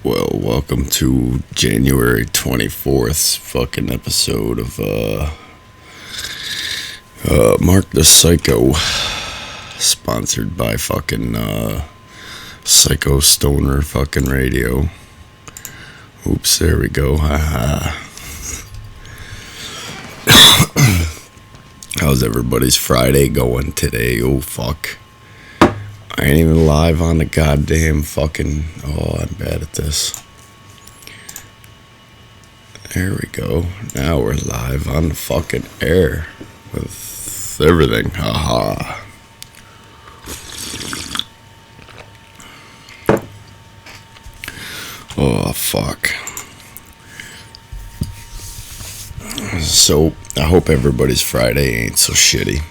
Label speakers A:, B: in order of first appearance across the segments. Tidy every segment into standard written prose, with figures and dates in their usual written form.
A: Well, welcome to January 24th fucking episode of Mark the Psycho, sponsored by fucking Psycho Stoner fucking radio. Oops, there we go. Haha. How's everybody's Friday going today? Oh fuck. I ain't even live on the goddamn fucking... Oh, I'm bad at this. There we go. Now we're live on the fucking air with everything. Haha. Oh, fuck. So, I hope everybody's Friday ain't so shitty.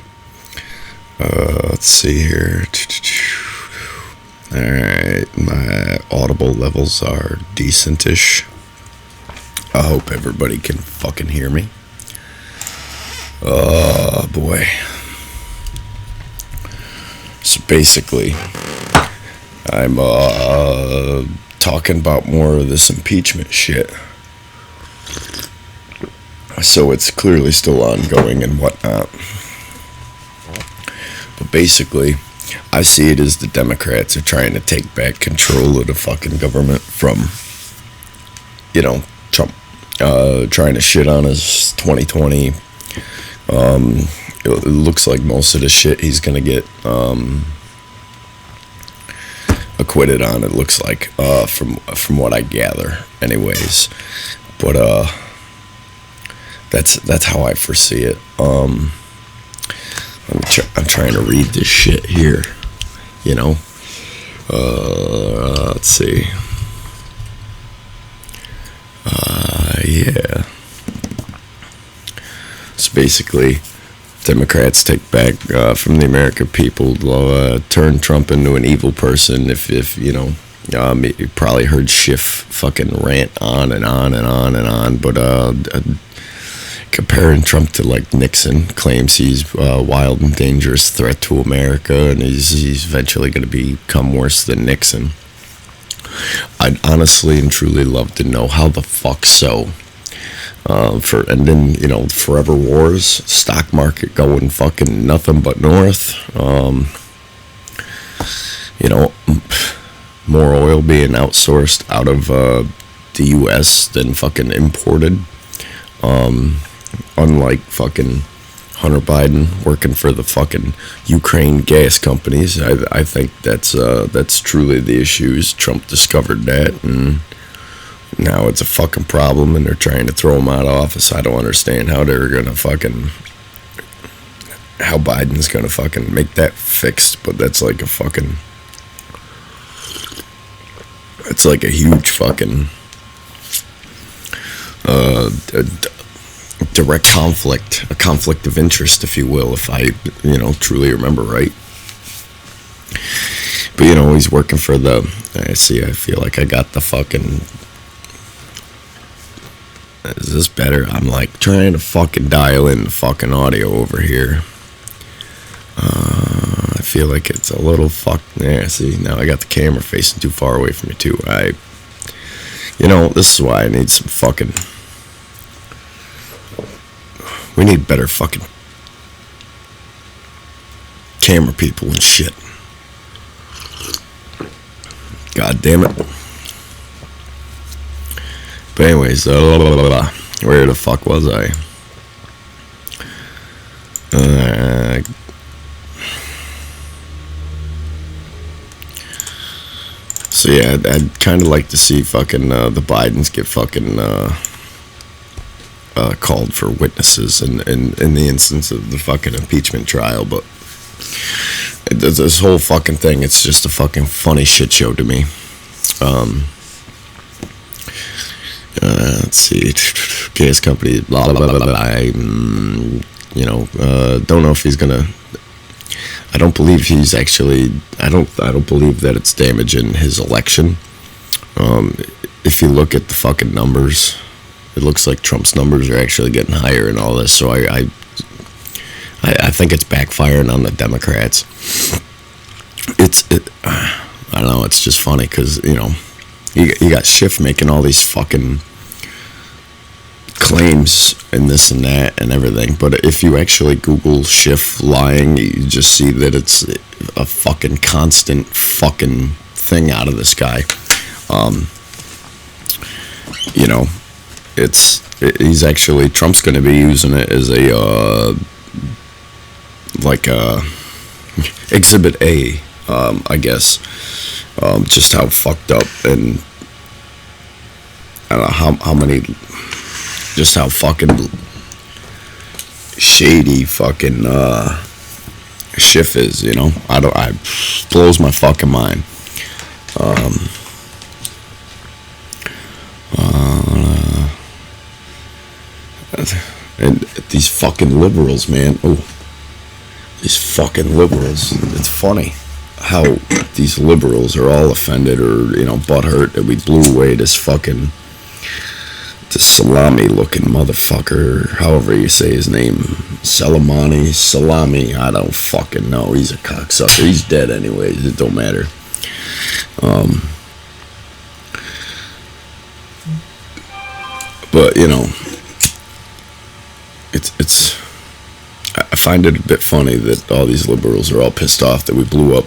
A: Let's see here. Alright, my audible levels are decentish. I hope everybody can fucking hear me. Oh boy. So basically, I'm talking about more of this impeachment shit. So it's clearly still ongoing and whatnot. But basically, I see it as the Democrats are trying to take back control of the fucking government from, Trump trying to shit on his 2020. It looks like most of the shit he's going to get acquitted on, it looks like, from what I gather, anyways. But that's how I foresee it. I'm trying to read this shit here, let's see. Yeah. So basically, Democrats take back from the American people, turn Trump into an evil person. If you probably heard Schiff fucking rant on and on and on and on, but comparing Trump to like Nixon, claims he's a wild and dangerous threat to America, and he's eventually going to become worse than Nixon. I'd honestly and truly love to know how the fuck so. And then forever wars, stock market going fucking nothing but north. More oil being outsourced out of the U.S. than fucking imported. Unlike fucking Hunter Biden working for the fucking Ukraine gas companies, I think that's truly the issues. Trump discovered that, and now it's a fucking problem, and they're trying to throw him out of office. I don't understand how Biden's gonna fucking make that fixed, but that's like it's like a huge fucking direct conflict, a conflict of interest, if you will, if I, truly remember right. But, he's working for I feel like I got the fucking, is this better? I'm like trying to fucking dial in the fucking audio over here. I feel like it's a little see, now I got the camera facing too far away from me too. This is why I need some fucking, we need better fucking camera people and shit. God damn it. But anyways, where the fuck was I? So yeah, I'd kind of like to see fucking the Bidens get fucking called for witnesses in the instance of the fucking impeachment trial, but this whole fucking thing, it's just a fucking funny shit show to me. Let's see, gas company, blah blah blah blah. I don't know if he's gonna. I don't believe he's actually. I don't believe that it's damaging his election. If you look at the fucking numbers, it looks like Trump's numbers are actually getting higher and all this. So I think it's backfiring on the Democrats. I don't know. It's just funny because You got Schiff making all these fucking claims and this and that and everything, but if you actually Google Schiff lying, you just see that it's a fucking constant fucking thing out of this guy. You know, he's actually, Trump's going to be using it as a like Exhibit A, I guess, just how fucked up and I don't know how many, just how fucking shady fucking Schiff is, you know. I blows my fucking mind. And these fucking liberals, man. Oh, these fucking liberals. It's funny how these liberals are all offended or, you know, butthurt that we blew away this salami-looking motherfucker, however you say his name, Salami, I don't fucking know. He's a cocksucker. He's dead anyways. It don't matter. But, you know, it's I find it a bit funny that all these liberals are all pissed off that we blew up,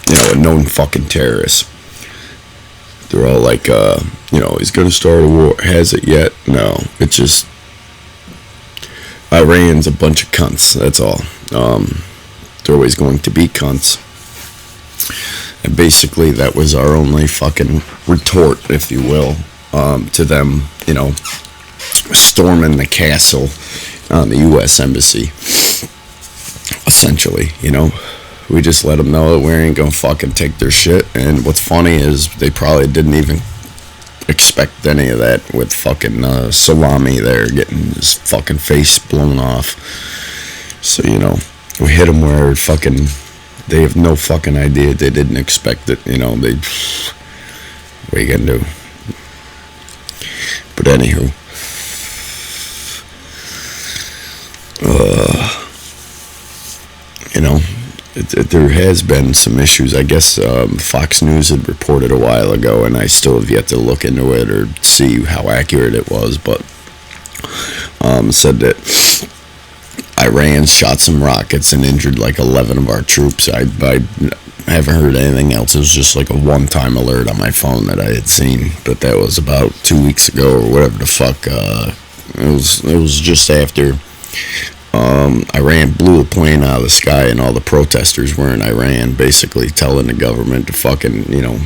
A: you know, a known fucking terrorist. They're all like, you know, he's gonna start a war. Has it yet? No. It's just Iran's a bunch of cunts. That's all. They're always going to be cunts. And basically, that was our only fucking retort, if you will, to them, you know, storming the castle on the U.S. Embassy. Essentially, you know. We just let them know that we ain't gonna fucking take their shit. And what's funny is they probably didn't even expect any of that with fucking Salami there getting his fucking face blown off. So, you know, we hit them where fucking they have no fucking idea. They didn't expect it, you know. They, what are you gonna do? But anywho, you know, there has been some issues. I guess Fox News had reported a while ago, and I still have yet to look into it or see how accurate it was, but said that Iran shot some rockets and injured like 11 of our troops. I haven't heard anything else. It was just like a one-time alert on my phone that I had seen, but that was about 2 weeks ago or whatever the fuck. It was just after Iran blew a plane out of the sky, and all the protesters were in Iran, basically telling the government to fucking, you know,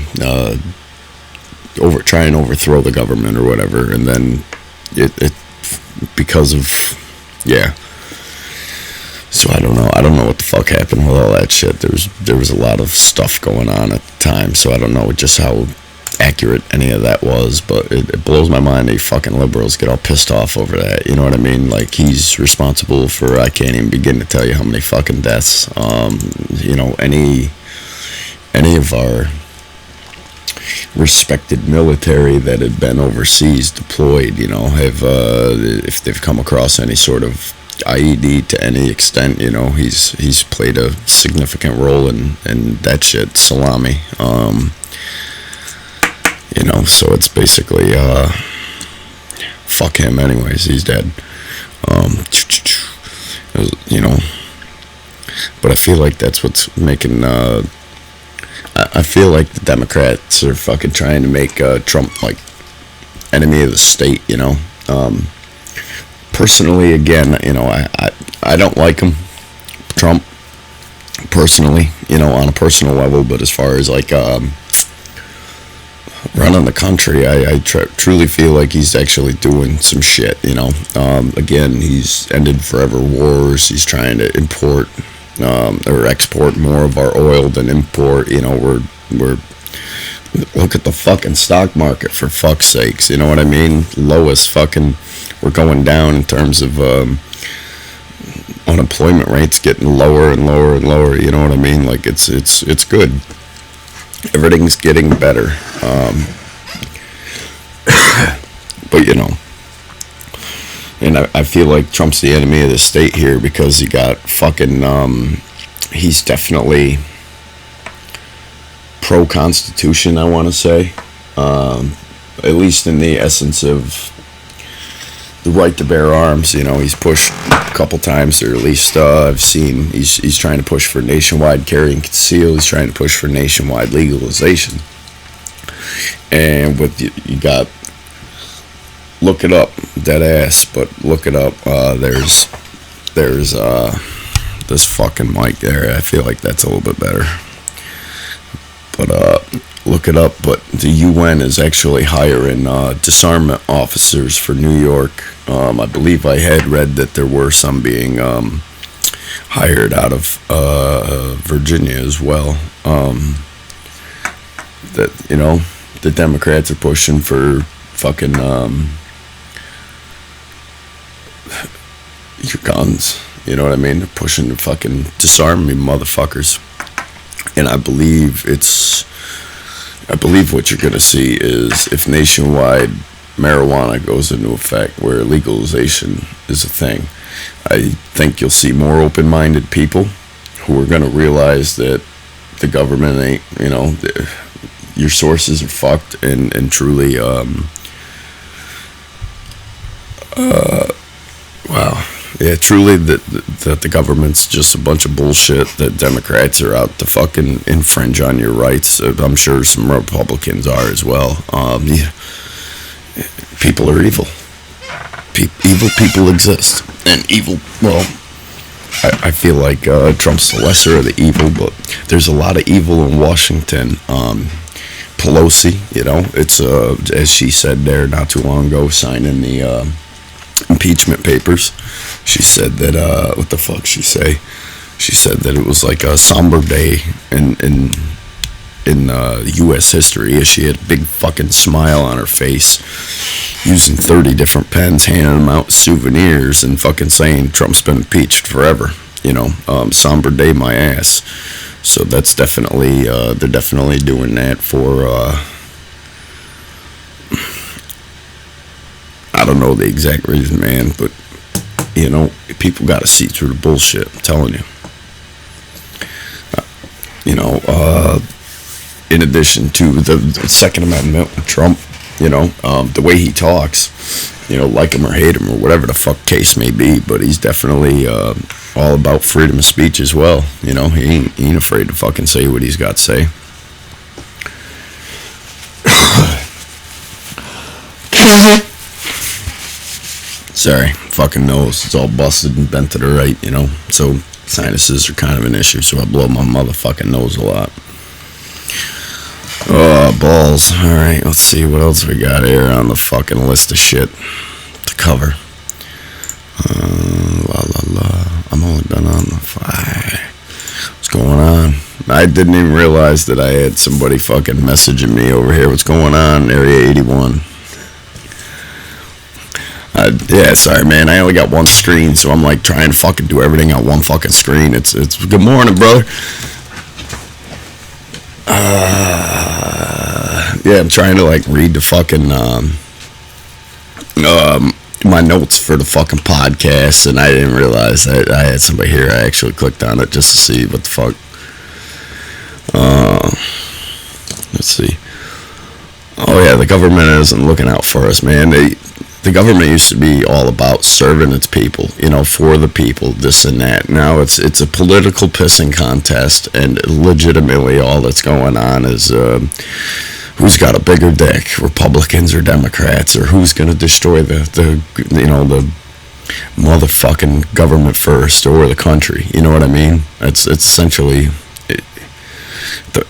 A: try and overthrow the government or whatever. And then it because of, yeah. So I don't know what the fuck happened with all that shit. There was a lot of stuff going on at the time, so I don't know just how accurate any of that was, but it blows my mind that fucking liberals get all pissed off over that. You know what I mean? Like, he's responsible for, I can't even begin to tell you how many fucking deaths. You know, any of our respected military that had been overseas deployed, you know, have if they've come across any sort of IED to any extent, you know, he's played a significant role in that shit. Salami. You know, so it's basically, fuck him anyways, he's dead. You know, but I feel like that's what's making, I feel like the Democrats are fucking trying to make Trump, like, enemy of the state, you know. Personally, again, you know, I don't like him, Trump, personally, you know, on a personal level, but as far as, like, running the country, I truly feel like he's actually doing some shit, you know. Again, he's ended forever wars. He's trying to import or export more of our oil than import. You know, we're look at the fucking stock market, for fuck's sakes. You know what I mean? Lowest fucking, we're going down in terms of unemployment rates getting lower and lower and lower. You know what I mean? Like, it's good. Everything's getting better. But, you know, and I feel like Trump's the enemy of the state here because he got fucking, he's definitely pro-Constitution, I want to say. At least in the essence of the right to bear arms. He's pushed a couple times, or at least I've seen he's trying to push for nationwide carry and conceal. He's trying to push for nationwide legalization. And with you got, look it up, dead ass, but look it up. There's this fucking mic there. I feel like that's a little bit better. But look it up. But the UN is actually hiring disarmament officers for New York. I believe I had read that there were some being hired out of Virginia as well. That the Democrats are pushing for fucking your guns. You know what I mean? They're pushing to fucking disarm me, motherfuckers. And I believe what you're gonna see is, if nationwide marijuana goes into effect, where legalization is a thing, I think you'll see more open-minded people who are gonna realize that the government ain't, your sources are fucked, and truly, wow. Yeah, truly, that the government's just a bunch of bullshit, that Democrats are out to fucking infringe on your rights. I'm sure some Republicans are as well. Yeah. People are evil. Evil people exist. And evil, well, I feel like Trump's the lesser of the evil, but there's a lot of evil in Washington. Pelosi, it's, as she said there not too long ago, signing the impeachment papers. She said that, what the fuck she say? She said that it was like a somber day in U.S. history, as she had a big fucking smile on her face, using 30 different pens, handing them out souvenirs, and fucking saying Trump's been impeached forever. Somber day my ass. So that's definitely, they're definitely doing that for, I don't know the exact reason, man, but, people got to see through the bullshit, I'm telling you. In addition to the Second Amendment with Trump, the way he talks, like him or hate him or whatever the fuck case may be, but he's definitely all about freedom of speech as well. He ain't afraid to fucking say what he's got to say. Sorry, fucking nose. It's all busted and bent to the right, So sinuses are kind of an issue, so I blow my motherfucking nose a lot. Oh, balls. Alright, let's see what else we got here on the fucking list of shit to cover. I'm only been on the fire. What's going on? I didn't even realize that I had somebody fucking messaging me over here. What's going on, Area 81? Yeah, sorry, man. I only got one screen, so I'm like trying to fucking do everything on one fucking screen. It's good morning, brother. Yeah, I'm trying to like read the fucking my notes for the fucking podcast, and I didn't realize I had somebody here. I actually clicked on it just to see what the fuck. Let's see. Oh yeah, the government isn't looking out for us, man. The government used to be all about serving its people, for the people, this and that. Now it's a political pissing contest, and legitimately all that's going on is who's got a bigger dick, Republicans or Democrats, or who's going to destroy the motherfucking government first, or the country. You know what I mean? It's essentially...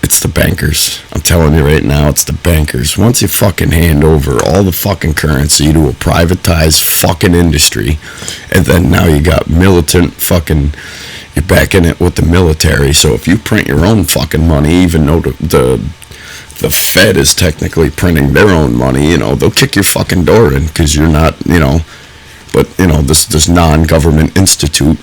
A: It's the bankers. I'm telling you right now, it's the bankers. Once you fucking hand over all the fucking currency to a privatized fucking industry, and then now you got militant fucking, you're backing it with the military. So if you print your own fucking money, even though the Fed is technically printing their own money, they'll kick your fucking door in because you're not, but this non-government institute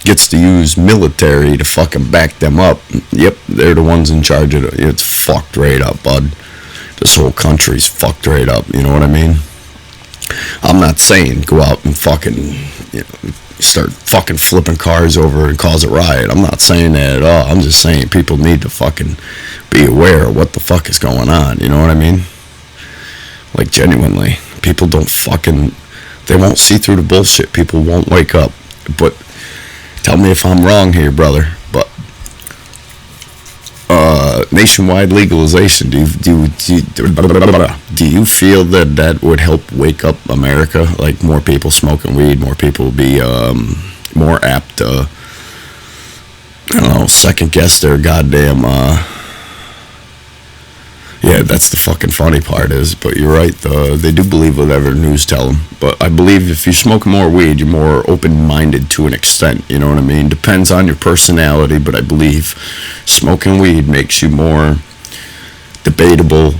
A: gets to use military to fucking back them up. Yep, they're the ones in charge of it. It's fucked right up, bud. This whole country's fucked right up, you know what I mean? I'm not saying go out and fucking, start fucking flipping cars over and cause a riot. I'm not saying that at all. I'm just saying people need to fucking be aware of what the fuck is going on. You know what I mean? Like, genuinely. People don't fucking, they won't see through the bullshit. People won't wake up. But tell me if I'm wrong here, brother. But nationwide legalization, do you feel that would help wake up America? Like, more people smoking weed, more people be more apt to, I don't know, second guess their goddamn yeah, that's the fucking funny part is, but you're right, they do believe whatever news tell them. But I believe if you smoke more weed, you're more open-minded to an extent, you know what I mean? Depends on your personality, but I believe smoking weed makes you more debatable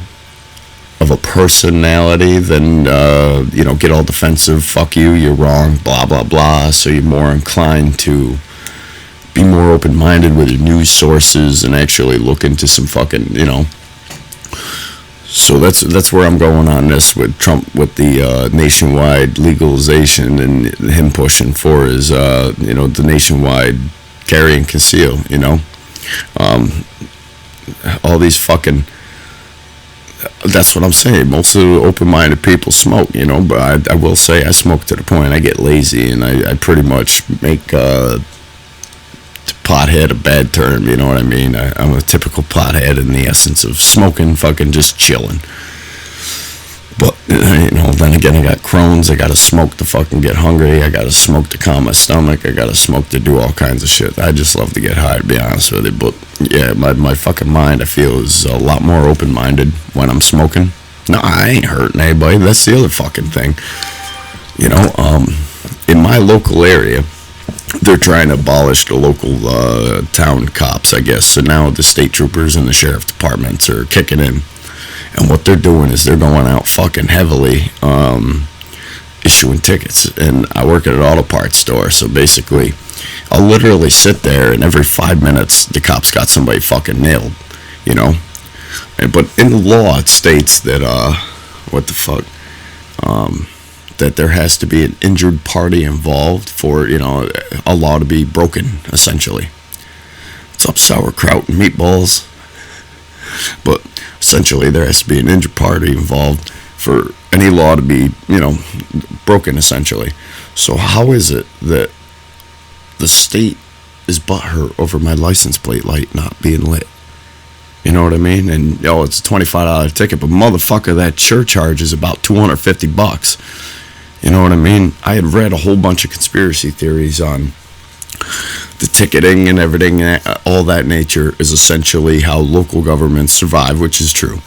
A: of a personality than, get all defensive, fuck you, you're wrong, blah, blah, blah. So you're more inclined to be more open-minded with your news sources and actually look into some fucking, So that's where I'm going on this with Trump, with the nationwide legalization and him pushing for his, the nationwide carry and conceal, all these fucking, that's what I'm saying. Most of the open-minded people smoke, but I will say I smoke to the point I get lazy, and I pretty much make pothead a bad term, you know what I mean? I'm a typical pothead in the essence of smoking, fucking just chilling. But, then again, I got Crohn's, I gotta smoke to fucking get hungry, I gotta smoke to calm my stomach, I gotta smoke to do all kinds of shit. I just love to get high, to be honest with you. But, yeah, my fucking mind, I feel, is a lot more open-minded when I'm smoking. No, I ain't hurting anybody, that's the other fucking thing. In my local area, they're trying to abolish the local town cops, I guess. So now the state troopers and the sheriff departments are kicking in. And what they're doing is they're going out fucking heavily issuing tickets. And I work at an auto parts store, so basically I'll literally sit there and every 5 minutes the cops got somebody fucking nailed, But in the law it states that, that there has to be an injured party involved for, a law to be broken, essentially. What's up, sauerkraut and meatballs? But essentially, there has to be an injured party involved for any law to be, broken, essentially. So how is it that the state is butthurt over my license plate light not being lit? You know what I mean? And, it's a $25 ticket, but motherfucker, that surcharge is about $250. You know what I mean? I had read a whole bunch of conspiracy theories on the ticketing and everything, all that nature is essentially how local governments survive, which is true.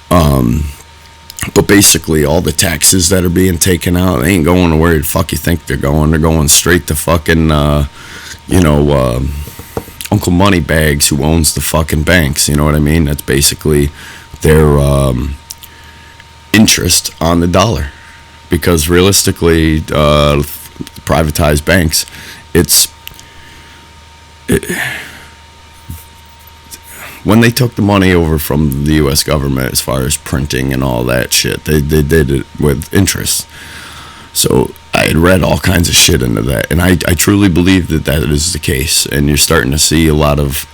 A: But basically, all the taxes that are being taken out, they ain't going to where the fuck you think they're going. They're going straight to fucking, Uncle Moneybags, who owns the fucking banks. You know what I mean? That's basically their interest on the dollar. Because realistically, privatized banks, when they took the money over from the U.S. government as far as printing and all that shit, they did it with interest. So I had read all kinds of shit into that, and I truly believe that is the case. And you're starting to see a lot of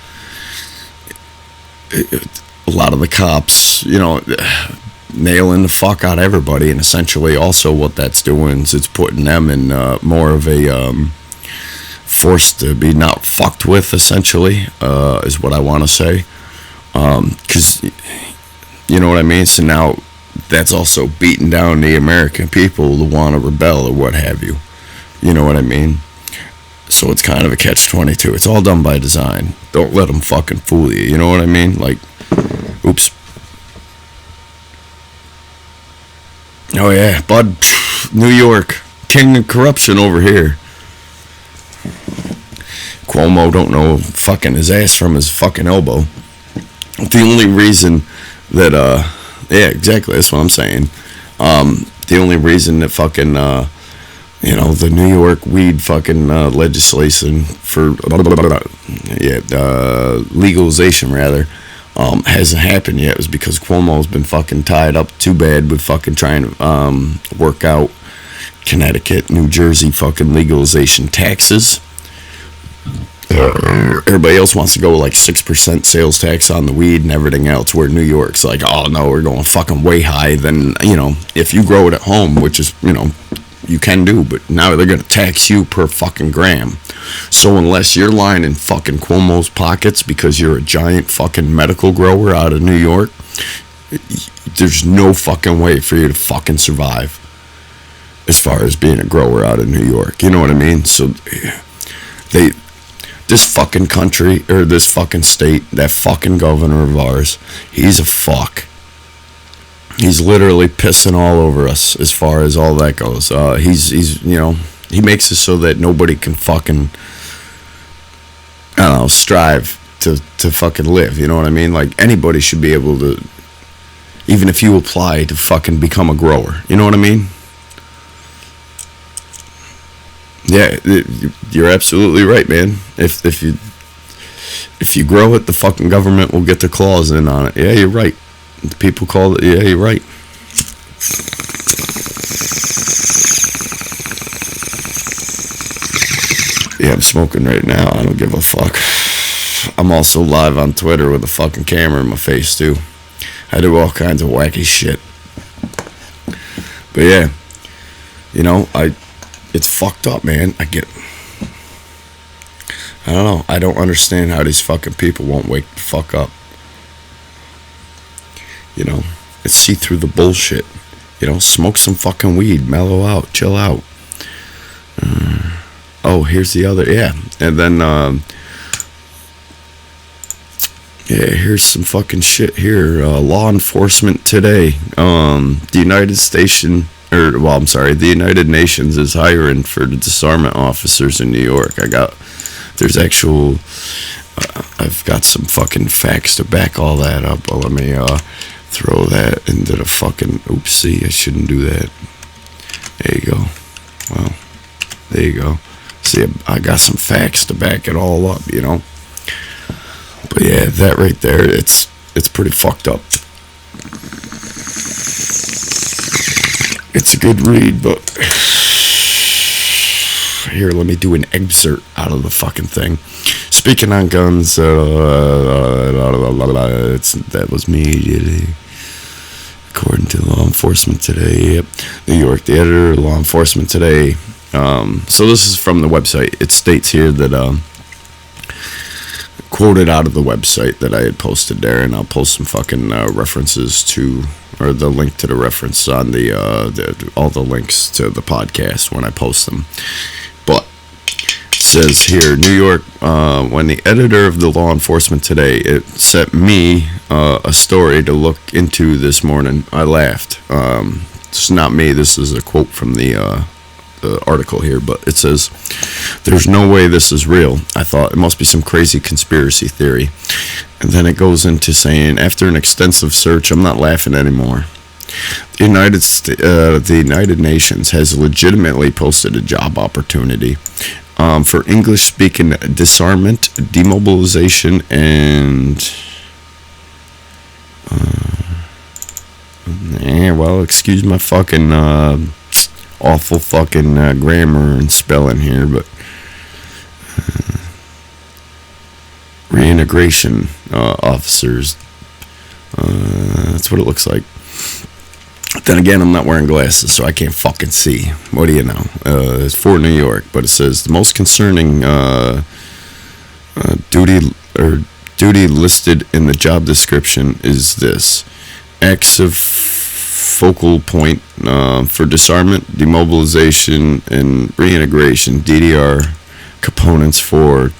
A: the cops, nailing the fuck out of everybody, and essentially also what that's doing is it's putting them in more of a force to be not fucked with, essentially, is what I want to say, because you know what I mean. So now that's also beating down the American people who want to rebel or what have you. You know what I mean? So it's kind of a catch-22. It's all done by design. Don't let them fucking fool you. You know what I mean? Like, oops. Oh yeah, bud, New York, king of corruption over here. Cuomo don't know fucking his ass from his fucking elbow. The only reason that, yeah, exactly, that's what I'm saying. The only reason that fucking, the New York weed fucking legislation for, legalization rather, hasn't happened yet was because Cuomo's been fucking tied up too bad with fucking trying to work out Connecticut, New Jersey, fucking legalization taxes. Everybody else wants to go like 6% sales tax on the weed and everything else, where New York's like, oh no, we're going fucking way high. Then, if you grow it at home, which is, you can do, but now they're going to tax you per fucking gram. So unless you're lining fucking Cuomo's pockets because you're a giant fucking medical grower out of New York, there's no fucking way for you to fucking survive as far as being a grower out of New York. You know what I mean? So this fucking country, or this fucking state, that fucking governor of ours, he's a fuck. He's literally pissing all over us as far as all that goes. He's he makes it so that nobody can fucking, I don't know, strive to fucking live. You know what I mean? Like, anybody should be able to, even if you apply to fucking become a grower. You know what I mean? Yeah, you're absolutely right, man. If you grow it, the fucking government will get their claws in on it. Yeah, you're right. The people call it. Yeah, you're right. Yeah, I'm smoking right now. I don't give a fuck. I'm also live on Twitter with a fucking camera in my face too. I do all kinds of wacky shit. But yeah, it's fucked up, man. I don't know. I don't understand how these fucking people won't wake the fuck up. It's see through the bullshit. Smoke some fucking weed, mellow out, chill out. Here's the other, yeah. And then, here's some fucking shit here. Law enforcement today. The United Nations is hiring for the disarmament officers in New York. I've got some fucking facts to back all that up. Well, let me throw that into the fucking, oopsie, I shouldn't do that. There you go. Well, there you go. See, I got some facts to back it all up, But yeah, that right there, it's pretty fucked up. It's a good read, but here, let me do an excerpt out of the fucking thing. Speaking on guns, that was me. According to law enforcement today, yep. New York, the editor, law enforcement today. So this is from the website. It states here that quoted out of the website that I had posted there, and I'll post some fucking references to, or the link to the reference on the all the links to the podcast when I post them. But it says here, New York, when the editor of the Law Enforcement Today, it sent me a story to look into this morning. I laughed. It's not me. This is a quote from the article here, but it says, "There's no way this is real. I thought it must be some crazy conspiracy theory." And then it goes into saying, after an extensive search, I'm not laughing anymore. The United Nations has legitimately posted a job opportunity for English-speaking disarmament, demobilization, and excuse my fucking awful fucking grammar and spelling here, but reintegration officers. That's what it looks like. Then again, I'm not wearing glasses, so I can't fucking see. What do you know? It's for New York, but it says the most concerning duty listed in the job description is this: active focal point for disarmament, demobilization, and reintegration (DDR) components for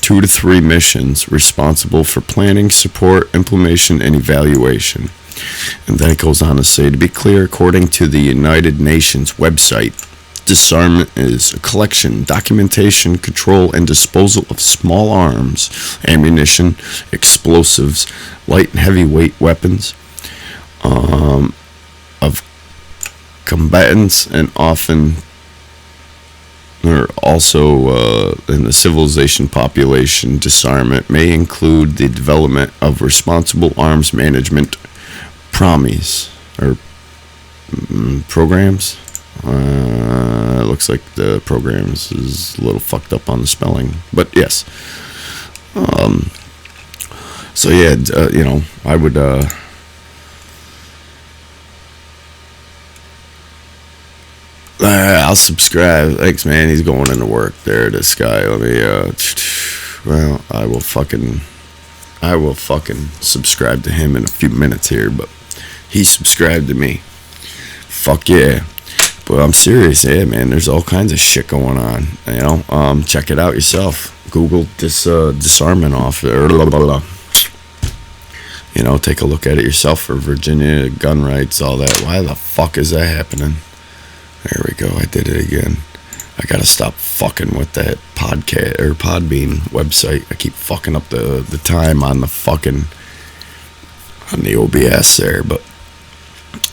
A: 2 to 3 missions, responsible for planning, support, implementation, and evaluation. And then it goes on to say, to be clear, according to the United Nations website, disarmament is a collection, documentation, control, and disposal of small arms, ammunition, explosives, light and heavyweight weapons of combatants, and often or also in the civilization population. Disarmament may include the development of responsible arms management programs. It looks like the program is a little fucked up on the spelling, but yes. So yeah, I would. I'll subscribe. Thanks, man. He's going into work there. This guy. Let me. Well, I will fucking subscribe to him in a few minutes here, but he subscribed to me. Fuck yeah. But I'm serious, yeah, man. There's all kinds of shit going on. Check it out yourself. Google disarmament off. Take a look at it yourself for Virginia gun rights, all that. Why the fuck is that happening? There we go. I did it again. I gotta stop fucking with that podcast or Podbean website. I keep fucking up the time on the OBS there, but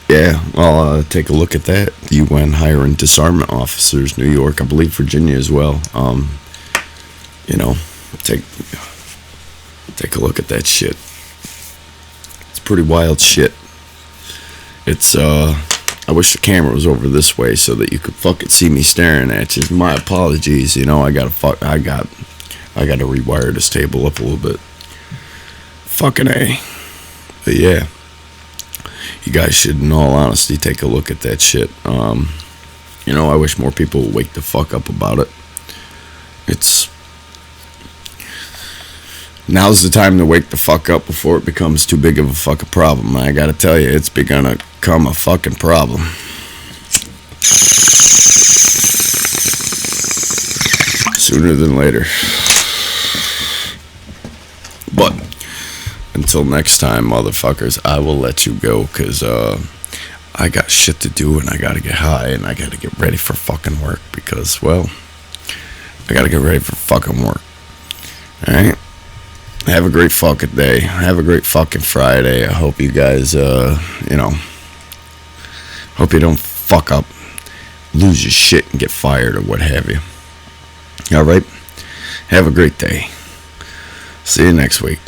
A: yeah, I'll take a look at that. The UN hiring disarmament officers, New York, I believe Virginia as well. Take a look at that shit. It's pretty wild shit. It's I wish the camera was over this way so that you could fucking see me staring at you. My apologies, I gotta rewire this table up a little bit. Fucking A. But yeah. You guys should, in all honesty, take a look at that shit. I wish more people would wake the fuck up about it. Now's the time to wake the fuck up before it becomes too big of a fucking problem. I gotta tell you, it's gonna become a fucking problem. Sooner than later. But until next time, motherfuckers, I will let you go, because I got shit to do, and I gotta get high, and I gotta get ready for fucking work, because, well, I gotta get ready for fucking work. Alright? Have a great fucking day. Have a great fucking Friday. I hope you guys, hope you don't fuck up, lose your shit, and get fired, or what have you. Alright? Have a great day. See you next week.